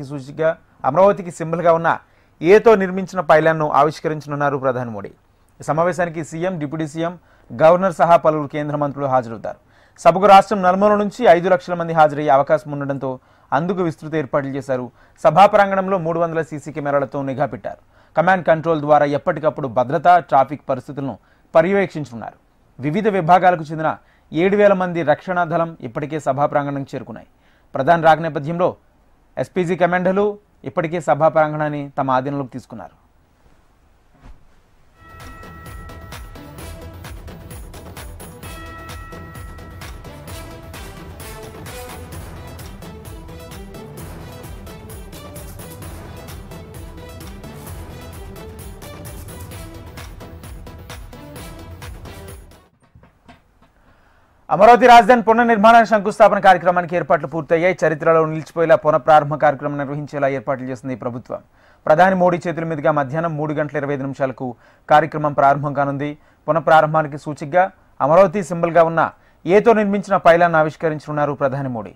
సూచికగా అమరావతికి సింబల్గా ఉన్న ఏతో నిర్మించిన పైలాన్ను ఆవిష్కరించనున్నారు ప్రధాని మోడీ. ఈ సమావేశానికి సీఎం, డిప్యూటీ సీఎం, గవర్నర్ సహా పలువురు కేంద్ర మంత్రులు హాజరవుతారు. సభకు రాష్ట్రం నలుమూల నుంచి 5 లక్షల మంది హాజరయ్యే అవకాశం ఉండడంతో అందుకు విస్తృత ఏర్పాట్లు చేశారు. సభా ప్రాంగణంలో 300 సీసీ కెమెరాలతో నిఘా పెట్టారు. కమాండ్ కంట్రోల్ ద్వారా ఎప్పటికప్పుడు భద్రత, ట్రాఫిక్ పరిస్థితులను పర్యవేక్షించనున్నారు. వివిధ విభాగాలకు చెందిన 7,000 మంది రక్షణ దళం ఇప్పటికే సభా ప్రాంగణానికి చేరుకున్నాయి. ప్రధాని రాక నేపథ్యంలో ఎస్పీజీ కమాండర్లు ఇప్పటికే సభా ప్రాంగణాన్ని తమ ఆధీనంలోకి తీసుకున్నారు. అమరావతి రాజధాని పునర్నిర్మాణానికి శంకుస్థాపన కార్యక్రమానికి ఏర్పాట్లు పూర్తయ్యాయి. చరిత్రలో నిలిచిపోయేలా పునఃప్రారంభ కార్యక్రమం నిర్వహించేలా ఏర్పాట్లు చేసింది ప్రభుత్వం. ప్రధాని మోడీ చేతుల మీదుగా మధ్యాహ్నం 3:25 కార్యక్రమం ప్రారంభం కానుంది. పునఃప్రారంభానికి సూచికగా అమరావతి సింబల్గా ఉన్న ఏతో నిర్మించిన పైలాన్ ఆవిష్కరించనున్నారు ప్రధాని మోడీ.